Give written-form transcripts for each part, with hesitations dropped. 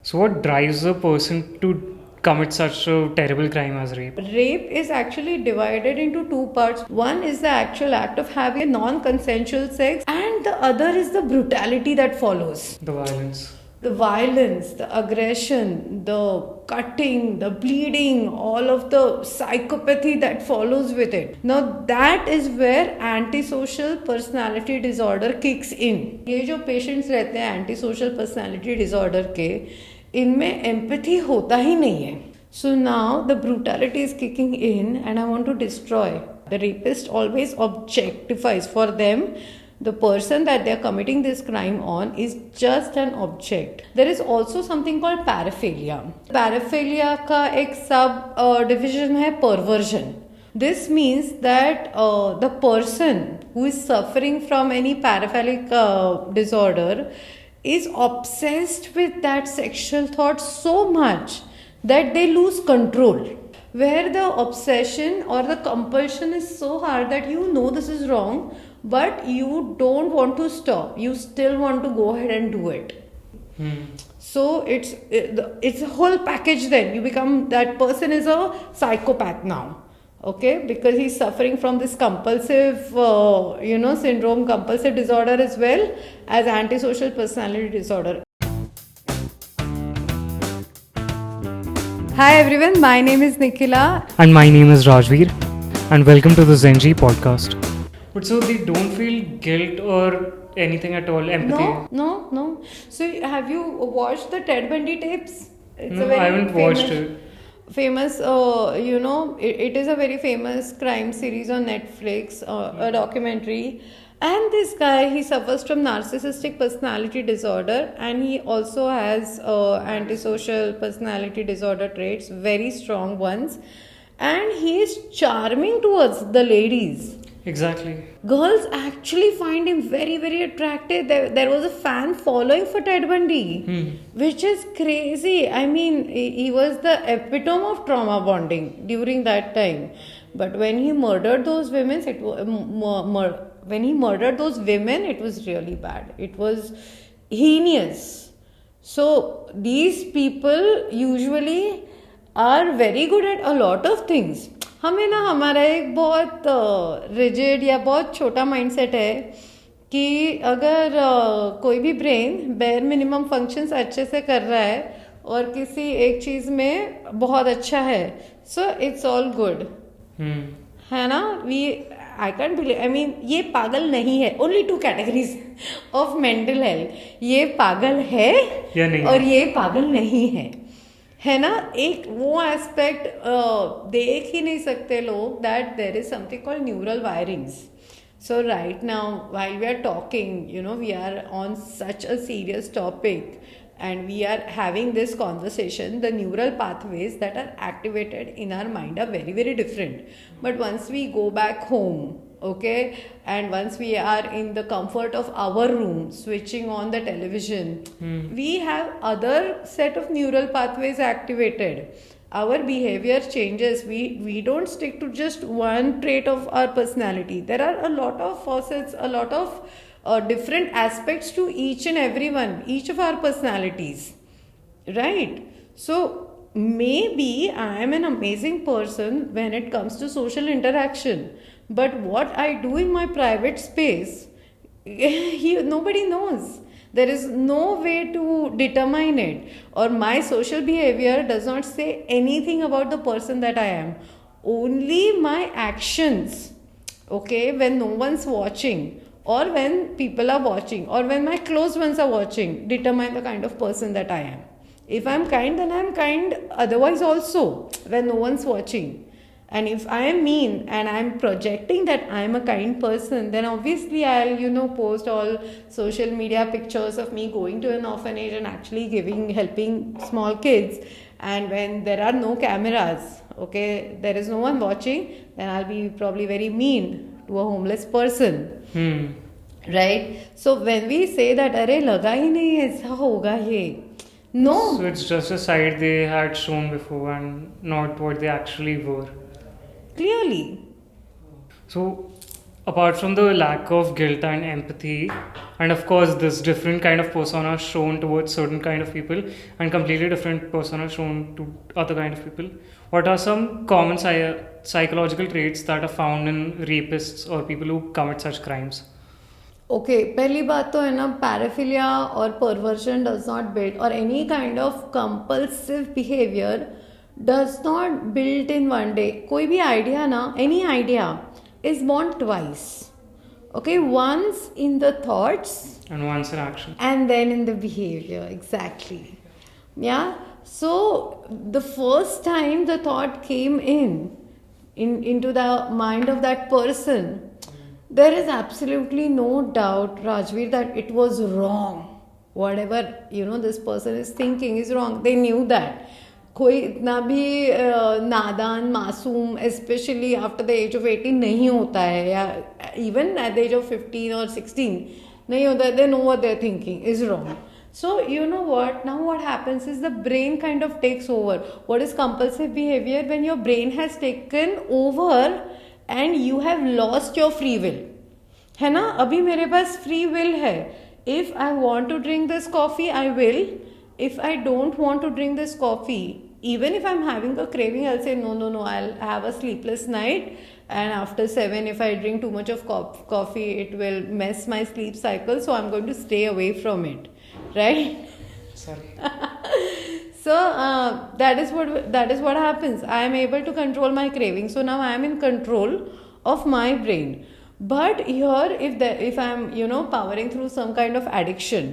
So what drives a person to commit such a terrible crime as rape? Rape is actually divided into two parts. One is the actual act of having a non-consensual sex, and the other is the brutality that follows. The violence. The violence, the aggression, the cutting, the bleeding, all of the psychopathy that follows with it. Now that is where antisocial personality disorder kicks in. ये जो patients रहते हैं antisocial personality disorder के, इनमें empathy होता ही नहीं है. So now the brutality is kicking in and I want to destroy. The rapist always objectifies for them. The person that they are committing this crime on is just an object. There is also something called paraphilia. Paraphilia का एक sub division है perversion. This means that the person who is suffering from any paraphilic disorder is obsessed with that sexual thought so much that they lose control. Where the obsession or the compulsion is so hard that you know this is wrong, but you don't want to stop. You still want to go ahead and do it. So it's a whole package. Then you become, that person is a psychopath now. Okay, because he's suffering from this compulsive syndrome, compulsive disorder, as well as antisocial personality disorder. Hi everyone, my name is Nikhila. And my name is Rajveer. And welcome to the Zenji podcast. But so they don't feel guilt or anything at all, empathy? No. So have you watched the Ted Bundy tapes? No, I haven't watched it. Famous, it is a very famous crime series on Netflix, a documentary. And this guy, he suffers from narcissistic personality disorder, and he also has antisocial personality disorder traits, very strong ones. And he is charming towards the ladies. Exactly. Girls actually find him very, very attractive. There was a fan following for Ted Bundy, which is crazy. I mean, he was the epitome of trauma bonding during that time. But when he murdered those women, it was really bad. It was heinous. So these people usually are very good at a lot of things. हमें ना हमारा एक बहुत rigid या बहुत छोटा mindset है कि अगर कोई भी ब्रेन बेयर मिनिमम फंक्शंस अच्छे से कर रहा है और किसी एक चीज़ में बहुत अच्छा है, सो इट्स ऑल गुड, है ना. I can't believe, I mean, ये पागल नहीं है. Only two categories of mental health, ये पागल है और ये पागल नहीं है ना. एक वो एस्पेक्ट देख ही नहीं सकते लोग, that there is something called neural wirings. So right now while we are talking, we are on such a serious topic and we are having this conversation, the neural pathways that are activated in our mind are very, very different. But once we go back home, okay, and once we are in the comfort of our room, switching on the television, we have other set of neural pathways activated. Our behavior changes. We don't stick to just one trait of our personality. There are a lot of facets, a lot of different aspects to each and every one, each of our personalities, right? So maybe I am an amazing person when it comes to social interaction, but what I do in my private space, nobody knows. There is no way to determine it, or my social behavior does not say anything about the person that I am. Only my actions, okay, when no one's watching, or when people are watching, or when my close ones are watching, determine the kind of person that I am. If I'm kind, then I'm kind otherwise also, when no one's watching. And if I am mean and I'm projecting that I'm a kind person, then obviously I'll post all social media pictures of me going to an orphanage and actually helping small kids. And when there are no cameras, okay, there is no one watching, then I'll be probably very mean to a homeless person. Right? So when we say that अरे लगा ही नहीं ऐसा होगा ये, no. So it's just a side they had shown before and not what they actually were. Clearly. So apart from the lack of guilt and empathy, and of course this different kind of persona shown towards certain kind of people and completely different persona shown to other kind of people, what are some common psychological traits that are found in rapists or people who commit such crimes? Okay पहली बात तो है ना, पैराफिलिया और perversion does not build और any kind of compulsive behaviour does not build in one day. कोई भी idea ना, any idea is born twice. Okay, once in the thoughts and once in action and then in the behavior. Exactly. Yeah. So the first time the thought came into the mind of that person, there is absolutely no doubt, Rajveer, that it was wrong. Whatever this person is thinking is wrong. They knew that. कोई इतना भी नादान मासूम specially after the age of 18 नहीं होता है, या even at the age of 15 और 16 नहीं होता है. They know what they are thinking is wrong. So you know what, now what happens is the brain kind of takes over. What is compulsive behavior? When your brain has taken over and you have lost your free will. है ना, अभी मेरे पास free will है. If I want to drink this coffee, I will. If I don't want to drink this coffee, even if I'm having a craving, I'll say no, I'll have a sleepless night, and after 7 if I drink too much of coffee, it will mess my sleep cycle, so I'm going to stay away from it, right? Sorry. So that is what happens. I am able to control my craving, so now I am in control of my brain. But here if I'm powering through some kind of addiction,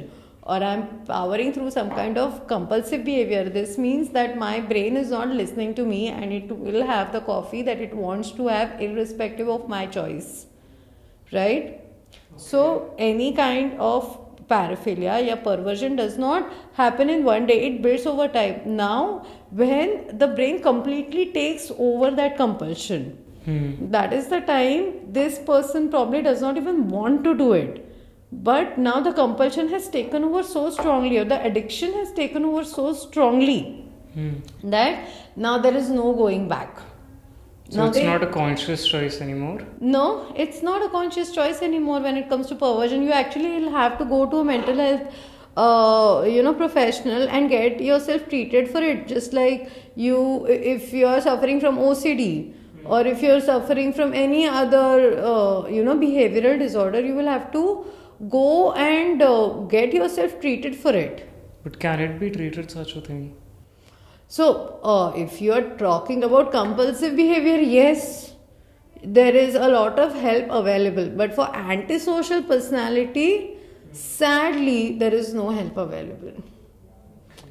or I'm powering through some kind of compulsive behavior, this means that my brain is not listening to me and it will have the coffee that it wants to have irrespective of my choice, right? Okay. So any kind of paraphilia or perversion does not happen in one day, it builds over time. Now when the brain completely takes over that compulsion, that is the time this person probably does not even want to do it. But now the compulsion has taken over so strongly, or the addiction has taken over so strongly, that now there is no going back. So now it's not a conscious choice anymore? No, it's not a conscious choice anymore when it comes to perversion. You actually will have to go to a mental health professional and get yourself treated for it. Just like if you are suffering from OCD, or if you are suffering from any other behavioral disorder, you will have to go and get yourself treated for it. But can it be treated, such a thing? So if you are talking about compulsive behavior, yes, there is a lot of help available. But for antisocial personality, sadly, there is no help available.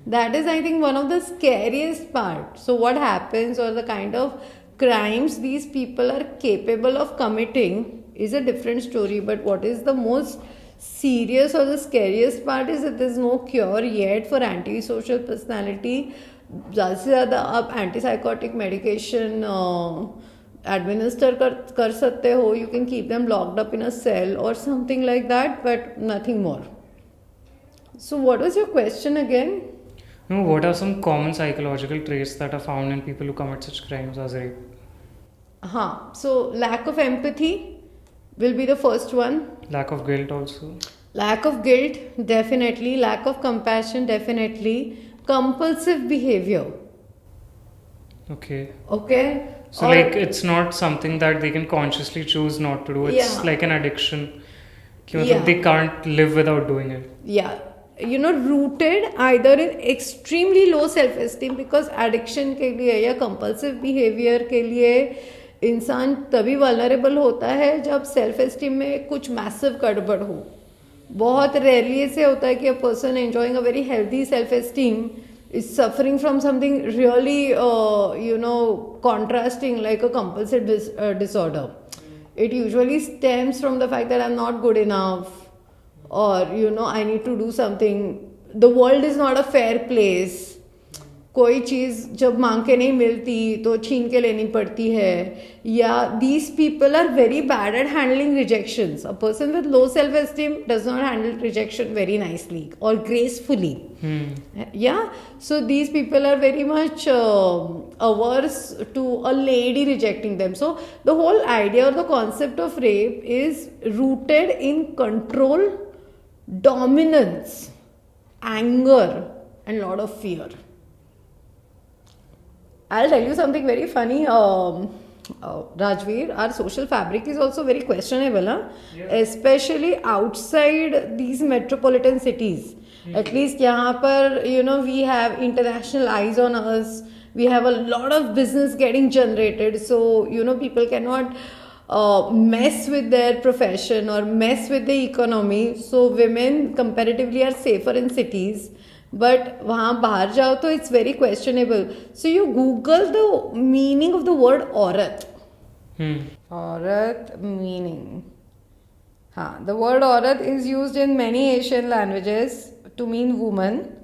That is, I think, one of the scariest part. So what happens, or the kind of crimes these people are capable of committing, is a different story. But what is the most serious or the scariest part is that there is no cure yet for antisocial personality. ज़्यादा से ज़्यादा आप antipsychotic medication administer कर सकते हो. You can keep them locked up in a cell और something like that, but nothing more. So what was your question again? No, what are some common psychological traits that are found in people who commit such crimes as rape? So lack of empathy will be the first one. Lack of guilt also. Lack of guilt, definitely. Lack of compassion, definitely. Compulsive behavior. Okay. So like it's not something that they can consciously choose not to do. It's like an addiction. They can't live without doing it. Yeah. Rooted either in extremely low self-esteem, because addiction के लिए या compulsive behavior के लिए इंसान तभी vulnerable होता है जब self-esteem में कुछ massive गड़बड़ हो. बहुत rarely ऐसे होता है कि a person enjoying a very healthy self-esteem is suffering from something really contrasting, like a compulsive disorder. It usually stems from the fact that I'm not good enough, or I need to do something. The world is not a fair place. कोई चीज़ जब मांग के नहीं मिलती तो छीन के लेनी पड़ती है, या these people are very bad at handling rejections. A person with low self-esteem does not handle rejection very nicely or gracefully. Yeah, so these people are very much averse to a lady rejecting them. So the whole idea or the concept of rape is rooted in control, dominance, anger, and lot of fear. I'll tell you something very funny. Rajveer, our social fabric is also very questionable, huh? Yeah. Especially outside these metropolitan cities. At least यहाँ पर, you know, we have international eyes on us. We have a lot of business getting generated. So, you know, people cannot mess with their profession or mess with the economy. So, women comparatively are safer in cities. But वहाँ बाहर जाओ तो it's very questionable. So you Google the meaning of the word औरत. औरत meaning. हाँ, the word औरत is used in many Asian languages to mean woman,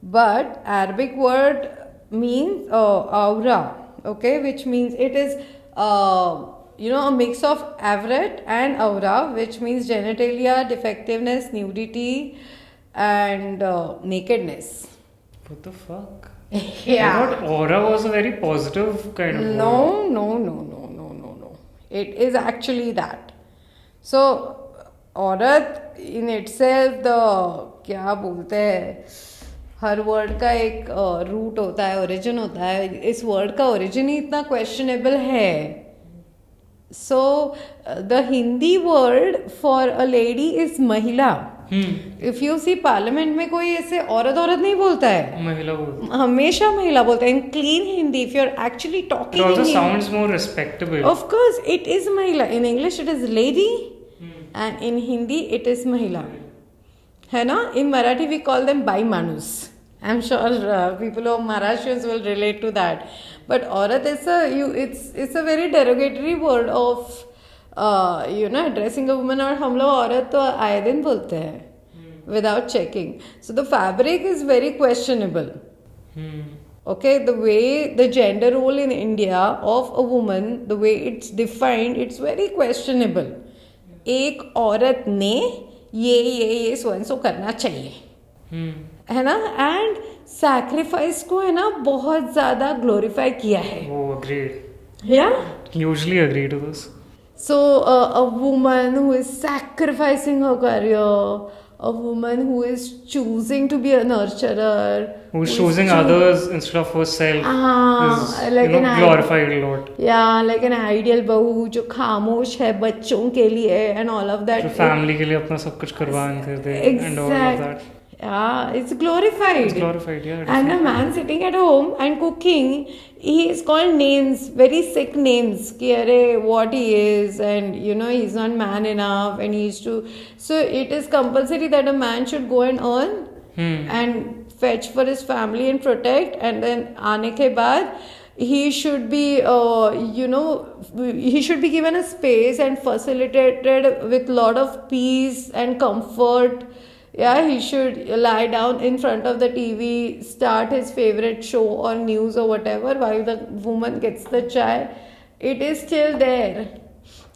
but Arabic word means aura, okay, which means it is you know, a mix of avret and aura, which means genitalia, defectiveness, nudity, and nakedness. What the fuck? Yeah. I thought aura was a very positive kind of word. No. It is actually that. So, औरत in itself, the क्या बोलते हैं, हर word का एक root होता है, origin होता है. इस वर्ड का ओरिजिन ही इतना क्वेश्चनेबल है. So, the Hindi word for a lady is महिला. If you see parliament में कोई ऐसे औरत नहीं बोलता है, महिला बोलते हैं. हमेशा महिला बोलते हैं. In clean Hindi, if you're actually talking It also in sounds more respectable. of course, it is महिला. In English, it is lady, and in Hindi, it is महिला. है ना? In Marathi, we call them bai manus. I'm sure people of Maharashtrians will relate to that. But औरत is it's a very derogatory word of you know, addressing a woman. और हम लोग औरत तो आए दिन बोलते हैं without checking. So the fabric is very questionable. Okay, the way the gender role in India of a woman, the way it's defined, it's very questionable. एक औरत ने ये so and so करना चाहिए, है ना? एंड सैक्रिफाइस को, है ना, बहुत ज्यादा ग्लोरीफाई किया है. Oh, agreed. Yeah. Usually agree to this. So a woman who is sacrificing her career, a woman who is choosing to be a nurturer, Who's choosing others instead of herself is, like you know, an glorified a lot. Yeah, like an ideal बहू जो खामोश है बच्चों के लिए and all of that. जो family के लिए अपना सब कुछ कुर्बान कर दे and all of that. Yeah, it's glorified. It's glorified, yeah. And a man sitting at home and cooking, he is called names, very sick names. Ki arey, what he is, and you know, he's not man enough, and he used to. So it is compulsory that a man should go and earn and fetch for his family and protect, and then aane ke baad he should be, you know, he should be given a space and facilitated with lot of peace and comfort. Yeah, he should lie down in front of the TV, start his favorite show or news or whatever while the woman gets the chai. It is still there.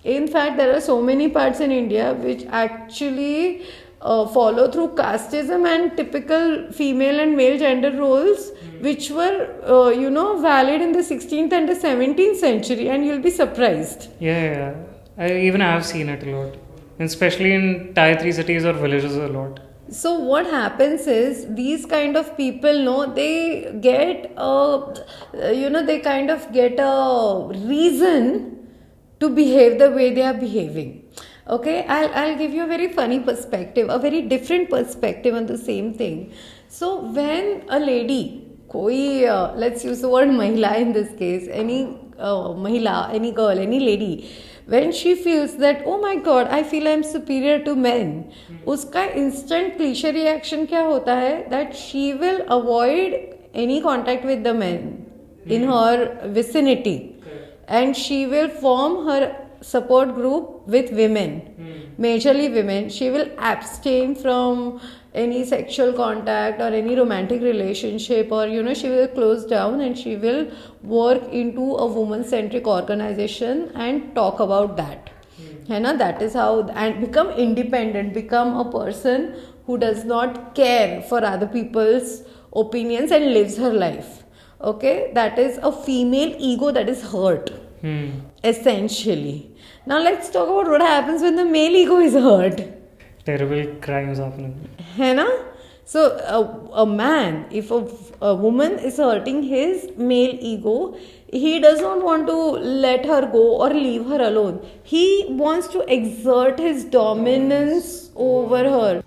In fact, there are so many parts in India which actually follow through casteism and typical female and male gender roles, which were, you know, valid in the 16th and the 17th century, and you'll be surprised. Yeah. Even I have seen it a lot. Especially in tier 3 cities or villages a lot. So what happens is these kind of people, no, they get they kind of get a reason to behave the way they are behaving. Okay, I'll give you a very funny perspective, a very different perspective on the same thing. So when a lady, let's use the word mahila in this case, any mahila, any girl, any lady, when she feels that, oh my god, I feel I'm superior to men, uska instant cliche reaction kya hota hai? That she will avoid any contact with the men in her vicinity, and she will form her support group with women, majorly women. She will abstain from any sexual contact or any romantic relationship, or she will close down and she will work into a woman centric organization and talk about that. है ना? That is how, and become independent, become a person who does not care for other people's opinions and lives her life. Okay, that is a female ego that is hurt, essentially. Now let's talk about what happens when the male ego is hurt. Terrible crimes happening. है ना? So a man, if a woman is hurting his male ego, he does not want to let her go or leave her alone. He wants to exert his dominance over her.